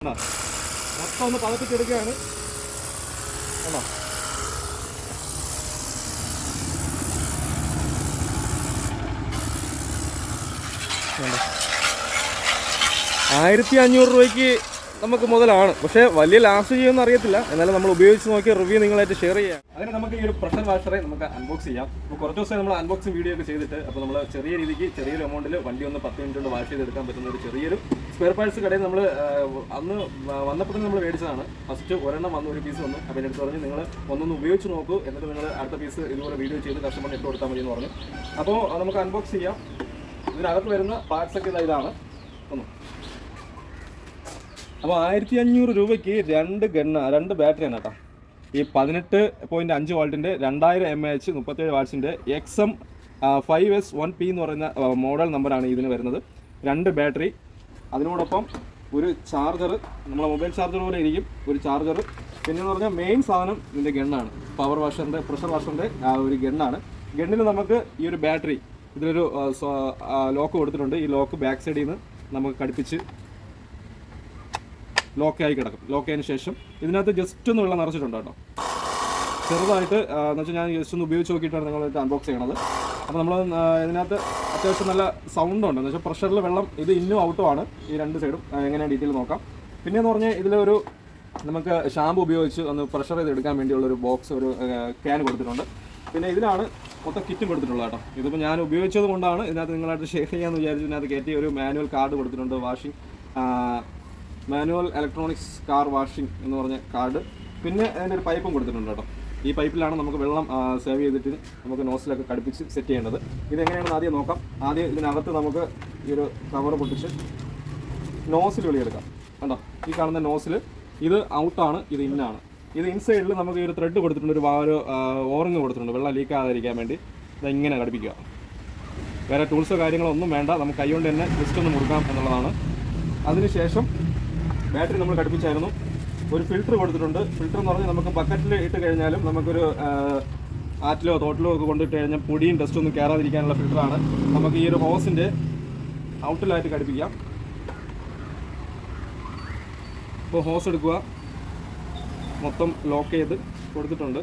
മൊത്തം ഒന്ന് പതപ്പിച്ചെടുക്കുകയാണ്. ആണോ 1500 രൂപയ്ക്ക് നമുക്ക് മുതലാണ്. പക്ഷേ വലിയ ലാസ്റ്റ് ചെയ്യുമെന്ന് അറിയത്തില്ല. എന്നാലും നമ്മൾ ഉപയോഗിച്ച് നോക്കിയ റിവ്യൂ നിങ്ങളായിട്ട് ഷെയർ ചെയ്യാം. അങ്ങനെ നമുക്ക് ഈ ഒരു പ്രഷർ വാഷറെ നമുക്ക് അൺബോക്സ് ചെയ്യാം. അപ്പോൾ കുറച്ച് ദിവസം നമ്മൾ അൺബോക്സിങ് വീഡിയോ ഒക്കെ ചെയ്തിട്ട് അപ്പോൾ നമ്മൾ ചെറിയ രീതിക്ക് ചെറിയൊരു എമൗണ്ടിൽ വണ്ടി ഒന്ന് 10 മിനിറ്റ് കൊണ്ട് വാഷ് ചെയ്തെടുക്കാൻ പറ്റുന്ന ഒരു ചെറിയൊരു സ്പെയർ പാർട്സ് കടയിൽ നമ്മൾ അന്ന് വന്നപ്പോൾ നമ്മൾ മേടിച്ചതാണ്. ഫസ്റ്റ് ഒരെണ്ണം വന്നു, ഒരു പീസ് വന്നു. അപ്പോൾ എൻ്റെ അടുത്ത് പറഞ്ഞ് നിങ്ങൾ ഒന്നൊന്ന് ഉപയോഗിച്ച് നോക്കൂ, എന്നിട്ട് നിങ്ങൾ അടുത്ത പീസ് ഇതുപോലെ വീഡിയോ ചെയ്ത് കസ്റ്റമറിന് ഇട്ട് കൊടുത്താൽ മതി എന്ന് പറഞ്ഞു. അപ്പോൾ നമുക്ക് അൺബോക്സ് ചെയ്യാം. ഇതിനകത്ത് വരുന്ന പാർട്സ് ഒക്കെ ഇതാണ് ഒന്ന്. അപ്പോൾ 1500 രൂപയ്ക്ക് രണ്ട് ബാറ്ററിയാണ് കേട്ടോ. ഈ 18.5 വോൾട്ടിൻ്റെ 2000 mAh 37 വാട്ട്സിൻ്റെ XM 5S1P എന്ന് പറയുന്ന മോഡൽ നമ്പറാണ് ഇതിന് വരുന്നത്. 2 ബാറ്ററി, അതിനോടൊപ്പം ഒരു ചാർജർ, നമ്മളെ മൊബൈൽ ചാർജർ പോലെ ഇരിക്കും ഒരു ചാർജർ. പിന്നെയെന്ന് പറഞ്ഞാൽ മെയിൻ സാധനം ഇതിൻ്റെ ഗണ്ണാണ്. പവർ വാഷറിൻ്റെ പ്രഷർ വാഷറിൻ്റെ ഒരു ഗണ്ണാണ്. ഗണ്ണിൽ നമുക്ക് ഈ ഒരു ബാറ്ററി ഇതിലൊരു ലോക്ക് കൊടുത്തിട്ടുണ്ട്. ഈ ലോക്ക് ബാക്ക് സൈഡിൽ നിന്ന് നമുക്ക് ഘടിപ്പിച്ച് ലോക്കായി കിടക്കും. ലോക്കായതിനു ശേഷം ഇതിനകത്ത് ജസ്റ്റ് ഒന്ന് വെള്ളം നിറച്ചിട്ടുണ്ട് കേട്ടോ, ചെറുതായിട്ട്. എന്ന് വെച്ചാൽ ഞാൻ ജസ്റ്റ് ഒന്ന് ഉപയോഗിച്ച് നോക്കിയിട്ടാണ് നിങ്ങളായിട്ട് അൺബോക്സ് ചെയ്യണത്. അപ്പോൾ നമ്മൾ ഇതിനകത്ത് അത്യാവശ്യം നല്ല സൗണ്ട് ഉണ്ട്. എന്ന് വെച്ചാൽ പ്രഷറിൽ വെള്ളം ഇത് ഇന്നും ഔട്ടും ആണ്. ഈ രണ്ട് സൈഡും എങ്ങനെയാണ് ഡീറ്റെയിൽ നോക്കാം. പിന്നെയെന്ന് പറഞ്ഞാൽ ഇതിലൊരു നമുക്ക് ഷാമ്പു ഉപയോഗിച്ച് ഒന്ന് പ്രഷർ ചെയ്ത് എടുക്കാൻ വേണ്ടിയുള്ളൊരു ബോക്സ്, ഒരു ക്യാൻ കൊടുത്തിട്ടുണ്ട്. പിന്നെ ഇതിലാണ് മൊത്തം കിറ്റും കൊടുത്തിട്ടുള്ളത് കേട്ടോ. ഇതിപ്പോൾ ഞാൻ ഉപയോഗിച്ചത് കൊണ്ടാണ് ഇതിനകത്ത് നിങ്ങളായിട്ട് ഷെയർ ചെയ്യാമെന്ന് വിചാരിച്ചു. ഇതിനകത്ത് കയറ്റി ഒരു മാനുവൽ കാർഡ് കൊടുത്തിട്ടുണ്ട്, washing manual electronics car washing എന്ന് പറഞ്ഞ കാർഡ്. പിന്നെ അതിൻ്റെ ഒരു പൈപ്പും കൊടുത്തിട്ടുണ്ട് കേട്ടോ. ഈ പൈപ്പിലാണ് നമുക്ക് വെള്ളം സേവ് ചെയ്തിട്ട് നമുക്ക് നോസിലൊക്കെ ഘടിപ്പിച്ച് സെറ്റ് ചെയ്യേണ്ടത്. ഇതെങ്ങനെയാണെന്ന് ആദ്യം നോക്കാം. ആദ്യം ഇതിനകത്ത് നമുക്ക് ഈ ഒരു കവർ പൊട്ടിച്ച് നോസിൽ വെളിയെടുക്കാം. കണ്ടോ, ഈ കാണുന്ന നോസിൽ ഇത് ഔട്ടാണ്, ഇത് ഇന്നാണ്. ഇത് ഇൻസൈഡിൽ നമുക്ക് ഈ ഒരു ത്രെഡ് കൊടുത്തിട്ടുണ്ട്, ഒരു ഓറിങ് കൊടുത്തിട്ടുണ്ട് വെള്ളം ലീക്ക് ആകാതിരിക്കാൻ വേണ്ടി. ഇതെങ്ങനെ ഘടിപ്പിക്കുക. വേറെ ടൂൾസോ കാര്യങ്ങളോ ഒന്നും വേണ്ട, നമുക്ക് കൈ കൊണ്ട് തന്നെ ജസ്റ്റ് ഒന്ന് മുറുക്കാം എന്നുള്ളതാണ്. അതിനുശേഷം ബാറ്ററി നമ്മൾ ഘടിപ്പിച്ചായിരുന്നു. ഒരു ഫിൽറ്റർ കൊടുത്തിട്ടുണ്ട്. ഫിൽറ്റർ എന്ന് പറഞ്ഞാൽ നമുക്ക് ബക്കറ്റിൽ ഇട്ട് കഴിഞ്ഞാലും നമുക്കൊരു ആറ്റിലോ തോട്ടിലോ ഒക്കെ കൊണ്ടിട്ട് കഴിഞ്ഞാൽ പൊടിയും ഡസ്റ്റൊന്നും കയറാതിരിക്കാനുള്ള ഫിൽറ്ററാണ്. നമുക്ക് ഈ ഒരു ഹോസിൻ്റെ ഔട്ടിലായിട്ട് ഘടിപ്പിക്കാം. ഇപ്പോൾ ഹോസ് എടുക്കുക, മൊത്തം ലോക്ക് ചെയ്ത് കൊടുത്തിട്ടുണ്ട്.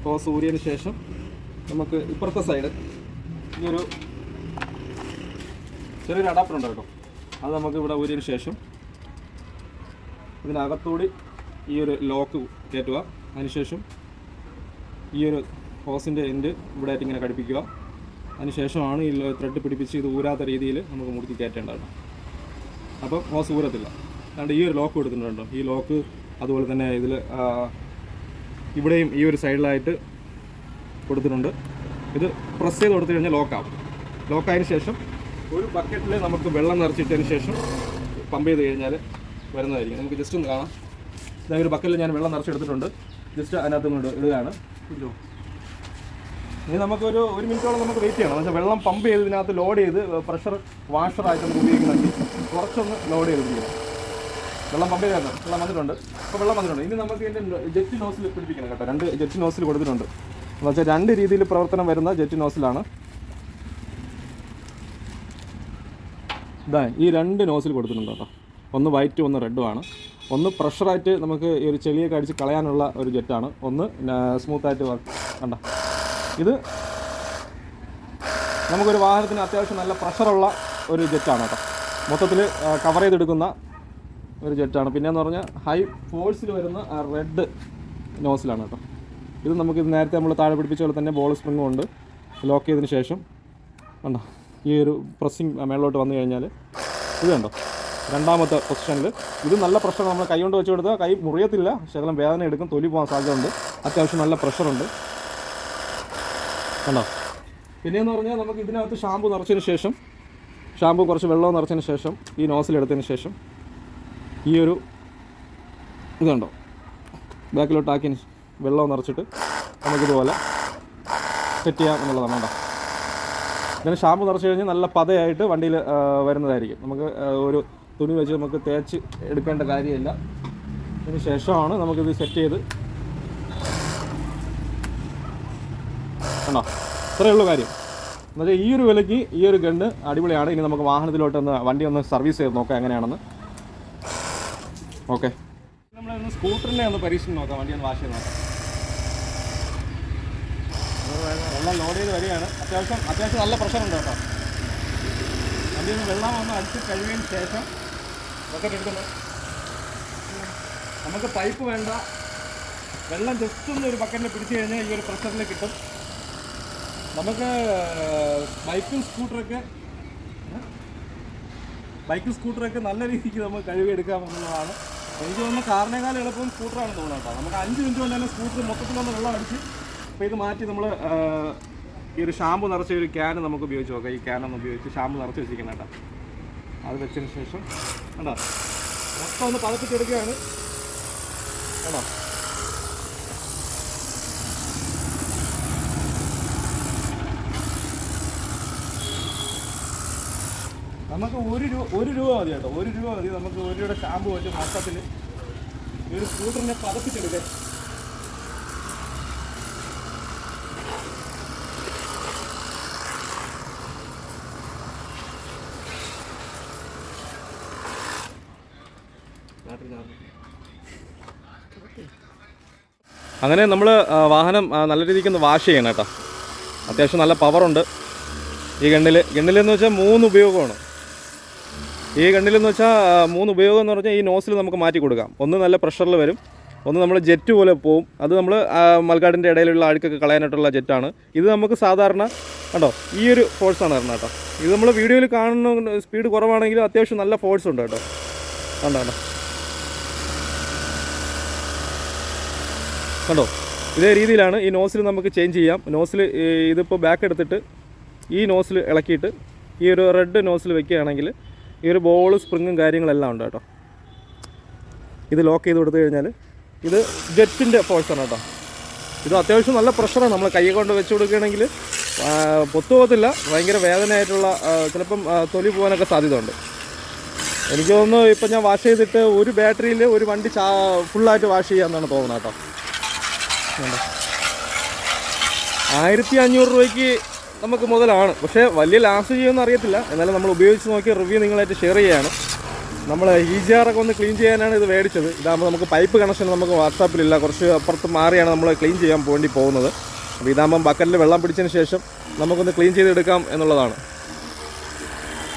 ഹോസ് ഊരിയതിന് ശേഷം നമുക്ക് ഇപ്പുറത്തെ സൈഡ് ഈ ഒരു ചെറിയൊരു അഡാപ്റ്റർ ഉണ്ട് കേട്ടോ. അത് നമുക്ക് ഇവിടെ ഊരിയതിന് ശേഷം ഇതിനകത്തൂടി ഈ ഒരു ലോക്ക് കയറ്റുക. അതിനുശേഷം ഈ ഒരു ഹോസിൻ്റെ എൻഡ് ഇവിടെ ആയിട്ട് ഇങ്ങനെ ഘടിപ്പിക്കുക. അതിനുശേഷമാണ് ഈ ത്രെഡ് പിടിപ്പിച്ച് ഇത് ഊരാത്ത രീതിയിൽ നമുക്ക് മുറുക്കി കയറ്റേണ്ടത്. അപ്പം ഹോസ് ഊരത്തില്ല. അതുകൊണ്ട് ഈ ഒരു ലോക്ക് കൊടുത്തിട്ടുണ്ടോ. ഈ ലോക്ക് അതുപോലെ തന്നെ ഇതിൽ ഇവിടെയും ഈ ഒരു സൈഡിലായിട്ട് കൊടുത്തിട്ടുണ്ട്. ഇത് പ്രസ് ചെയ്ത് കൊടുത്തു കഴിഞ്ഞാൽ ലോക്കാവും. ലോക്കായതിനു ശേഷം ഒരു ബക്കറ്റിൽ നമുക്ക് വെള്ളം നിറച്ചിട്ടതിന് ശേഷം പമ്പ് ചെയ്ത് കഴിഞ്ഞാൽ വരുന്നതായിരിക്കും. നമുക്ക് ജസ്റ്റ് ഒന്ന് കാണാം. ഇതാ ഒരു ബക്കറ്റിൽ ഞാൻ വെള്ളം നിറച്ചെടുത്തിട്ടുണ്ട്. ജസ്റ്റ് അതിനകത്ത് കൊണ്ട് ഇടുകയാണ്. ഇനി നമുക്കൊരു 1 മിനിറ്റോളം നമുക്ക് വെയിറ്റ് ചെയ്യണം. എന്ന് വെച്ചാൽ വെള്ളം പമ്പ് ചെയ്ത് ഇതിനകത്ത് ലോഡ് ചെയ്ത് പ്രഷർ വാഷറായിട്ട് നമുക്ക് ഉപയോഗിക്കുന്നുണ്ട്. കുറച്ചൊന്ന് ലോഡ് ചെയ്ത് പിടിക്കണം. വെള്ളം പമ്പ് ചെയ്തായിരുന്നു, വെള്ളം വന്നിട്ടുണ്ട്. അപ്പോൾ വെള്ളം വന്നിട്ടുണ്ട്. ഇനി നമുക്ക് ഇതിൻ്റെ ജെറ്റ് നോസിൽ പിടിപ്പിക്കണം കേട്ടോ. 2 ജെറ്റ് നോസിൽ കൊടുത്തിട്ടുണ്ട്. എന്ന് വെച്ചാൽ 2 രീതിയിൽ പ്രവർത്തനം വരുന്ന ജെറ്റ് നോസിലാണ്. ഇതാ ഈ 2 നോസിൽ കൊടുത്തിട്ടുണ്ട് കേട്ടോ. ഒന്ന് വൈറ്റും ഒന്ന് റെഡുമാണ്. ഒന്ന് പ്രഷറായിട്ട് നമുക്ക് ഈ ഒരു ചെളിയൊക്കെ അടിച്ച് കളയാനുള്ള ഒരു ജെറ്റാണ്. ഒന്ന് സ്മൂത്തായിട്ട് കണ്ട. ഇത് നമുക്കൊരു വാഹനത്തിന് അത്യാവശ്യം നല്ല പ്രഷറുള്ള ഒരു ജെറ്റാണ് കേട്ടോ. മൊത്തത്തിൽ കവർ ചെയ്തെടുക്കുന്ന ഒരു ജെറ്റാണ്. പിന്നെയെന്ന് പറഞ്ഞാൽ ഹൈ ഫോഴ്സിൽ വരുന്ന റെഡ് നോസിലാണ് കേട്ടോ. ഇത് നമുക്ക് നേരത്തെ നമ്മൾ താഴെ പിടിപ്പിച്ച പോലെ തന്നെ ബോൾ സ്പ്രിങ് കൊണ്ട് ലോക്ക് ചെയ്തതിന് ശേഷം കണ്ടോ ഈ ഒരു പ്രസ്സിങ് മേളിലോട്ട് വന്നു കഴിഞ്ഞാൽ ഇത് കണ്ടോ രണ്ടാമത്തെ പൊസിഷനിൽ. ഇത് നല്ല പ്രഷർ. നമ്മൾ കൈ കൊണ്ട് വെച്ച് കൊടുത്താൽ കൈ മുറിയത്തില്ല, ശകലം വേദന എടുക്കും, തൊലി പോകാൻ സാധ്യതയുണ്ട്. അത്യാവശ്യം നല്ല പ്രഷറുണ്ട് കണ്ടോ. പിന്നെയെന്ന് പറഞ്ഞാൽ നമുക്ക് ഇതിനകത്ത് ഷാമ്പു നിറച്ചതിന് ശേഷം, ഷാമ്പു കുറച്ച് വെള്ളം നിറച്ചതിന് ശേഷം ഈ നോസിലെടുത്തതിന് ശേഷം ഈ ഒരു ഇത് കണ്ടോ ബാക്കിലോട്ടാക്കിയതിന് വെള്ളം നിറച്ചിട്ട് നമുക്കിതുപോലെ സെറ്റ് ചെയ്യാം എന്നുള്ളതാണ് കേട്ടോ. ഇതിന് ഷാമ്പു നിറച്ച് കഴിഞ്ഞാൽ നല്ല പതയായിട്ട് വണ്ടിയിൽ വരുന്നതായിരിക്കും. നമുക്ക് ഒരു തുണി വെച്ച് നമുക്ക് തേച്ച് എടുക്കേണ്ട കാര്യമില്ല. അതിന് ശേഷമാണ് നമുക്കിത് സെറ്റ് ചെയ്ത് കണ്ടോ. ഇത്രയേ ഉള്ളൂ കാര്യം. എന്നുവെച്ചാൽ ഈ ഒരു വിലയ്ക്ക് ഈ ഒരു ഗണ്ണ് അടിപൊളിയാണ്. ഇനി നമുക്ക് വാഹനത്തിലോട്ടൊന്ന് വണ്ടി ഒന്ന് സർവീസ് ചെയ്ത് നോക്കാം എങ്ങനെയാണെന്ന്. ഓക്കെ, നമ്മളൊന്ന് സ്കൂട്ടറിനെ ഒന്ന് പരീക്ഷിച്ച് നോക്കാം, വണ്ടി ഒന്ന് വാഷ് ചെയ്ത് നോക്കാം. വെള്ളം ലോഡ് ചെയ്ത് വരികയാണ്. അത്യാവശ്യം നല്ല പ്രഷറുണ്ട് കേട്ടോ. വണ്ടി ഒന്ന് വെള്ളം ഒന്ന് അടിച്ച് കഴിയുന്നതിന് ശേഷം ബക്കറ്റ് എടുക്കുന്നത്. നമുക്ക് പൈപ്പ് വേണ്ട, വെള്ളം ജസ്റ്റ് ഒന്ന് ഒരു ബക്കറ്റിൽ പിടിച്ചു കഴിഞ്ഞാൽ ഈ ഒരു പ്രഷറിൽ കിട്ടും. നമുക്ക് ബൈക്കും സ്കൂട്ടറൊക്കെ നല്ല രീതിക്ക് നമുക്ക് കഴുകിയെടുക്കാം എന്നുള്ളതാണ്. എനിക്ക് തോന്നുന്നു കാറിനേക്കാളും എളുപ്പം സ്കൂട്ടറാണെന്ന് തോന്നുന്നു കേട്ടോ. നമുക്ക് 5 മിനിറ്റ് കൊണ്ട് തന്നെ സ്കൂട്ടർ മൊത്തത്തിലൊന്ന് വെള്ളം അടിച്ച്. അപ്പോൾ ഇത് മാറ്റി നമ്മൾ ഈ ഒരു ഷാമ്പു നിറച്ച ഒരു ക്യാൻ നമുക്ക് ഉപയോഗിച്ച് നോക്കാം. ഈ ക്യാനൊന്ന് ഉപയോഗിച്ച് ഷാമ്പു നിറച്ച് വെച്ചിരിക്കണം കേട്ടോ. അത് വെച്ചതിന് ശേഷം കേട്ടോ മൊത്തം ഒന്ന് പതപ്പിച്ചെടുക്കുകയാണ് കേട്ടോ. നമുക്ക് 1 രൂപ മതി കേട്ടോ. 1 രൂപ മതി നമുക്ക് 1 രൂപയുടെ ഷാമ്പു വെച്ച് മൊത്തത്തിൽ ഈ ഒരു സ്കൂട്ടറിനെ പതപ്പിച്ചെടുക്കാൻ. അങ്ങനെ നമ്മൾ വാഹനം നല്ല രീതിക്ക് ഒന്ന് വാഷ് ചെയ്യണം കേട്ടോ. അത്യാവശ്യം നല്ല പവറുണ്ട് ഈ ഗണ്ണിലെന്ന് വെച്ചാൽ 3 ഉപയോഗമാണ്. ഈ ഗണ്ണിലെന്ന് വെച്ചാൽ 3 ഉപയോഗം എന്ന് പറഞ്ഞാൽ ഈ നോസിൽ നമുക്ക് മാറ്റി കൊടുക്കാം. ഒന്ന് നല്ല പ്രഷറിൽ വരും, ഒന്ന് നമ്മൾ ജെറ്റ് പോലെ പോവും. അത് നമ്മൾ മൽക്കാടിൻ്റെ ഇടയിലുള്ള അഴുക്കൊക്കെ കളയാനായിട്ടുള്ള ജെറ്റാണ്. ഇത് നമുക്ക് സാധാരണ കണ്ടോ ഈ ഒരു ഫോഴ്സാണ് വരുന്നത് കേട്ടോ. ഇത് നമ്മൾ വീഡിയോയിൽ കാണുന്ന സ്പീഡ് കുറവാണെങ്കിലും അത്യാവശ്യം നല്ല ഫോഴ്സ് ഉണ്ട് കേട്ടോ. കണ്ടോ ഇതേ രീതിയിലാണ് ഈ നോസിൽ നമുക്ക് ചേഞ്ച് ചെയ്യാം. നോസിൽ ഇതിപ്പോൾ ബാക്ക് എടുത്തിട്ട് ഈ നോസിൽ ഇളക്കിയിട്ട് ഈ ഒരു റെഡ് നോസിൽ വെക്കുകയാണെങ്കിൽ ഈ ഒരു ബോൾ സ്പ്രിങ്ങും കാര്യങ്ങളെല്ലാം ഉണ്ട് കേട്ടോ. ഇത് ലോക്ക് ചെയ്ത് കൊടുത്തു കഴിഞ്ഞാൽ ഇത് ജെറ്റിൻ്റെ ഫോഴ്സാണ് കേട്ടോ. ഇത് അത്യാവശ്യം നല്ല പ്രഷറാണ്. നമ്മൾ കൈ കൊണ്ട് വെച്ച് കൊടുക്കുകയാണെങ്കിൽ പൊത്തുപോകത്തില്ല, ഭയങ്കര വേദനയായിട്ടുള്ള ചിലപ്പം തൊലി പോകാനൊക്കെ സാധ്യത ഉണ്ട്. എനിക്ക് തോന്നുന്നു ഇപ്പം ഞാൻ വാഷ് ചെയ്തിട്ട് ഒരു ബാറ്ററിയിൽ ഒരു വണ്ടി ഫുള്ളായിട്ട് വാഷ് ചെയ്യാമെന്നാണ് തോന്നുന്നത് കേട്ടോ. 1500 രൂപയ്ക്ക് നമുക്ക് മുതലാണ്. പക്ഷേ വലിയ ലാസ്റ്റ് ചെയ്യുമെന്ന് അറിയത്തില്ല. എന്നാലും നമ്മൾ ഉപയോഗിച്ച് നോക്കിയ റിവ്യൂ നിങ്ങളായിട്ട് ഷെയർ ചെയ്യുകയാണ്. നമ്മൾ ഈജിആറൊക്കെ ഒന്ന് ക്ലീൻ ചെയ്യാനാണ് ഇത് മേടിച്ചത്. ഇതാകുമ്പോൾ നമുക്ക് പൈപ്പ് കണക്ഷൻ നമുക്ക് വാട്സാപ്പിലില്ല, കുറച്ച് അപ്പുറത്ത് മാറിയാണ് നമ്മൾ ക്ലീൻ ചെയ്യാൻ വേണ്ടി പോകുന്നത്. അപ്പോൾ ഇതാകുമ്പം ബക്കറ്റിൽ വെള്ളം പിടിച്ചതിന് ശേഷം നമുക്കൊന്ന് ക്ലീൻ ചെയ്തെടുക്കാം എന്നുള്ളതാണ്.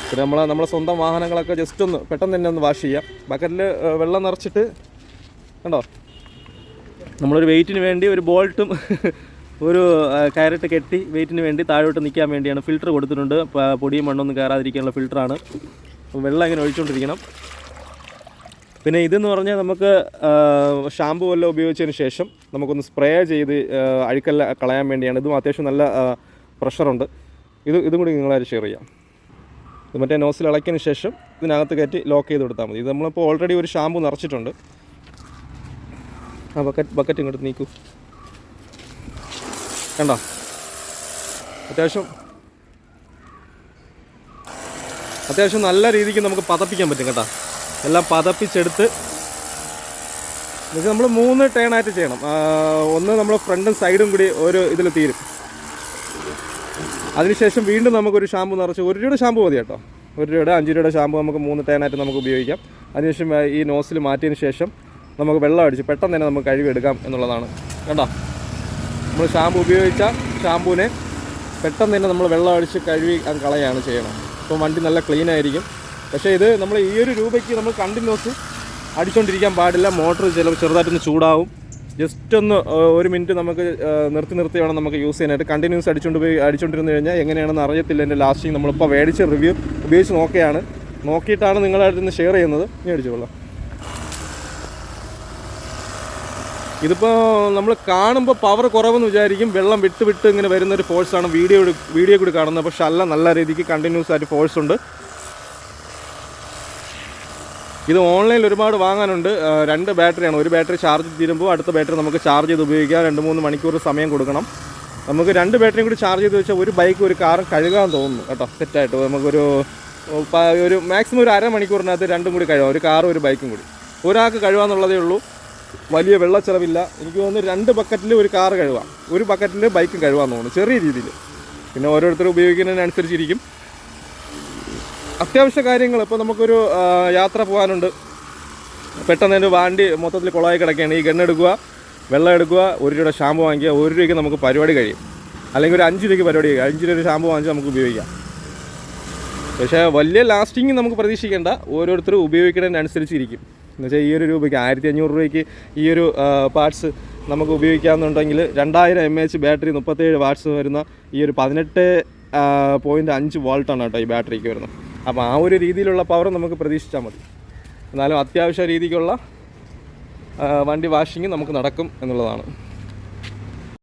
പിന്നെ നമ്മളെ സ്വന്തം വാഹനങ്ങളൊക്കെ ജസ്റ്റ് ഒന്ന് പെട്ടെന്ന് തന്നെ ഒന്ന് വാഷ് ചെയ്യാം. ബക്കറ്റിൽ വെള്ളം നിറച്ചിട്ട് കണ്ടോ നമ്മളൊരു വെയിറ്റിന് വേണ്ടി ഒരു ബോൾട്ടും ഒരു കയറിട്ട് കെട്ടി വെയിറ്റിന് വേണ്ടി താഴോട്ട് നിൽക്കാൻ വേണ്ടിയാണ് ഫിൽറ്റർ കൊടുത്തിട്ടുണ്ട്. പൊടിയും മണ്ണൊന്നും കയറാതിരിക്കാനുള്ള ഫിൽറ്ററാണ്. വെള്ളം ഇങ്ങനെ ഒഴിച്ചുകൊണ്ടിരിക്കണം. പിന്നെ ഇതെന്ന് പറഞ്ഞാൽ നമുക്ക് ഷാമ്പു എല്ലാം ഉപയോഗിച്ചതിന് ശേഷം നമുക്കൊന്ന് സ്പ്രേ ചെയ്ത് അഴുക്കെല്ലാം കളയാൻ വേണ്ടിയാണ്. ഇതും അത്യാവശ്യം നല്ല പ്രഷറുണ്ട്. ഇതും കൂടി നിങ്ങളായിട്ട് ഷെയർ ചെയ്യാം. ഇത് മറ്റേ നോസിൽ ഇളക്കിയതിന് ശേഷം ഇതിനകത്ത് കയറ്റി ലോക്ക് ചെയ്ത് കൊടുത്താൽ മതി. ഇത് നമ്മളിപ്പോൾ ഓൾറെഡി ഒരു ഷാമ്പു നിറച്ചിട്ടുണ്ട്. ആ ബക്കറ്റ് ഇങ്ങോട്ട് നീക്കൂ. കണ്ടോ അത്യാവശ്യം നല്ല രീതിക്ക് നമുക്ക് പതപ്പിക്കാൻ പറ്റും കേട്ടോ. എല്ലാം പതപ്പിച്ചെടുത്ത് നമ്മൾ 3 ടേണായിട്ട് ചെയ്യണം. ഒന്ന് നമ്മൾ ഫ്രണ്ടും സൈഡും കൂടി ഒരു ഇതിൽ തീരും. അതിനുശേഷം വീണ്ടും നമുക്കൊരു ഷാമ്പു നിറച്ച് 1 രൂപയുടെ ഷാമ്പു മതി കേട്ടോ. 1 രൂപയുടെ 5 രൂപയുടെ ഷാമ്പു നമുക്ക് 3 ടേണായിട്ട് നമുക്ക് ഉപയോഗിക്കാം. അതിനുശേഷം ഈ നോസിൽ മാറ്റിയതിന് ശേഷം നമുക്ക് വെള്ളം അടിച്ച് പെട്ടെന്ന് തന്നെ നമുക്ക് കഴുകിയെടുക്കാം എന്നുള്ളതാണ്. കണ്ടോ നമ്മൾ ഷാമ്പു ഉപയോഗിച്ച ഷാമ്പൂവിനെ പെട്ടെന്ന് തന്നെ നമ്മൾ വെള്ളം അടിച്ച് കഴുകി കളയാണ് ചെയ്യണം. അപ്പോൾ വണ്ടി നല്ല ക്ലീൻ ആയിരിക്കും. പക്ഷേ ഇത് നമ്മൾ ഈ 1 രൂപയ്ക്ക് നമ്മൾ കണ്ടിന്യൂസ് അടിച്ചുകൊണ്ടിരിക്കാൻ പാടില്ല. മോട്ടർ ചെറുതായിട്ടൊന്ന് ചൂടാവും. ജസ്റ്റ് ഒന്ന് 1 മിനിറ്റ് നമുക്ക് നിർത്തി വേണം നമുക്ക് യൂസ് ചെയ്യാനായിട്ട്. കണ്ടിന്യൂസ് അടിച്ചുകൊണ്ടിരുന്നു കഴിഞ്ഞാൽ എങ്ങനെയാണെന്ന് അറിയത്തില്ല. എൻ്റെ ലാസ്റ്റിങ് നമ്മളിപ്പോൾ മേടിച്ച റിവ്യൂ ഉപയോഗിച്ച് നോക്കിയിട്ടാണ് നിങ്ങളായിട്ട് ഇന്ന് ഷെയർ ചെയ്യുന്നത്. ഇനി അടിച്ചോളാം. ഇതിപ്പോൾ നമ്മൾ കാണുമ്പോൾ പവർ കുറവെന്ന് വിചാരിക്കും. വെള്ളം വിട്ട് ഇങ്ങനെ വരുന്നൊരു ഫോഴ്സാണ് വീഡിയോ കൂടി കാണുന്നത്. പക്ഷെ അല്ല, നല്ല രീതിക്ക് കണ്ടിന്യൂസ് ആയിട്ട് ഫോഴ്സ് ഉണ്ട്. ഇത് ഓൺലൈനിൽ ഒരുപാട് വാങ്ങാനുണ്ട്. 2 ബാറ്ററിയാണ്. ഒരു ബാറ്ററി ചാർജ് തീരുമ്പോൾ അടുത്ത ബാറ്ററി നമുക്ക് ചാർജ് ചെയ്ത് ഉപയോഗിക്കാം. 2-3 മണിക്കൂർ സമയം കൊടുക്കണം. നമുക്ക് 2 ബാറ്ററിയും കൂടി ചാർജ് ചെയ്ത് വെച്ചാൽ ഒരു ബൈക്ക് ഒരു കാറും കഴുകാൻ തോന്നുന്നു കേട്ടോ. സെറ്റായിട്ട് നമുക്കൊരു മാക്സിമം ഒരു അരമണിക്കൂറിനകത്ത് 2 കൂടി കഴുകാം. ഒരു കാറും ഒരു ബൈക്കും കൂടി. ഒരാൾക്ക് കഴുകാന്നുള്ളതേ ഉള്ളൂ. വലിയ വെള്ളച്ചിലവില്ല. എനിക്ക് തോന്നുന്നു 2 ബക്കറ്റിൽ ഒരു കാറ് കഴുകാം, 1 ബക്കറ്റിൽ ബൈക്കും കഴുകാൻ തോന്നുന്നു ചെറിയ രീതിയിൽ. പിന്നെ ഓരോരുത്തർ ഉപയോഗിക്കുന്നതിനനുസരിച്ചിരിക്കും. അത്യാവശ്യ കാര്യങ്ങൾ ഇപ്പോൾ നമുക്കൊരു യാത്ര പോകാനുണ്ട്, പെട്ടെന്ന് എൻ്റെ വണ്ടി മൊത്തത്തിൽ കുളമായി കിടക്കുകയാണ്, ഈ ഗണ്ണെടുക്കുക, വെള്ളം എടുക്കുക, 1 രൂപയുടെ ഷാമ്പു വാങ്ങിക്കുക, 1 രൂപയ്ക്ക് നമുക്ക് പരിപാടി കഴിയും. അല്ലെങ്കിൽ ഒരു 5 രൂപയ്ക്ക് പരിപാടി കഴിയും, 5 രൂപ ഷാമ്പു വാങ്ങിച്ച് നമുക്ക് ഉപയോഗിക്കാം. പക്ഷേ വലിയ ലാസ്റ്റിങ് നമുക്ക് പ്രതീക്ഷിക്കേണ്ട, ഓരോരുത്തരും ഉപയോഗിക്കുന്നതിനനുസരിച്ചിരിക്കും. എന്നുവെച്ചാൽ ഈ 1 രൂപയ്ക്ക് 1500 രൂപയ്ക്ക് ഈ ഒരു പാർട്സ് നമുക്ക് ഉപയോഗിക്കാമെന്നുണ്ടെങ്കിൽ 2000 mAh ബാറ്ററി 37 വാട്ട്സ് വരുന്ന ഈ ഒരു 18.5 വോൾട്ടാണ് കേട്ടോ ഈ ബാറ്ററിക്ക് വരുന്നത്. അപ്പോൾ ആ ഒരു രീതിയിലുള്ള പവർ നമുക്ക് പ്രതീക്ഷിച്ചാൽ മതി. എന്നാലും അത്യാവശ്യ രീതിക്കുള്ള വണ്ടി വാഷിങ് നമുക്ക് നടക്കും എന്നുള്ളതാണ്.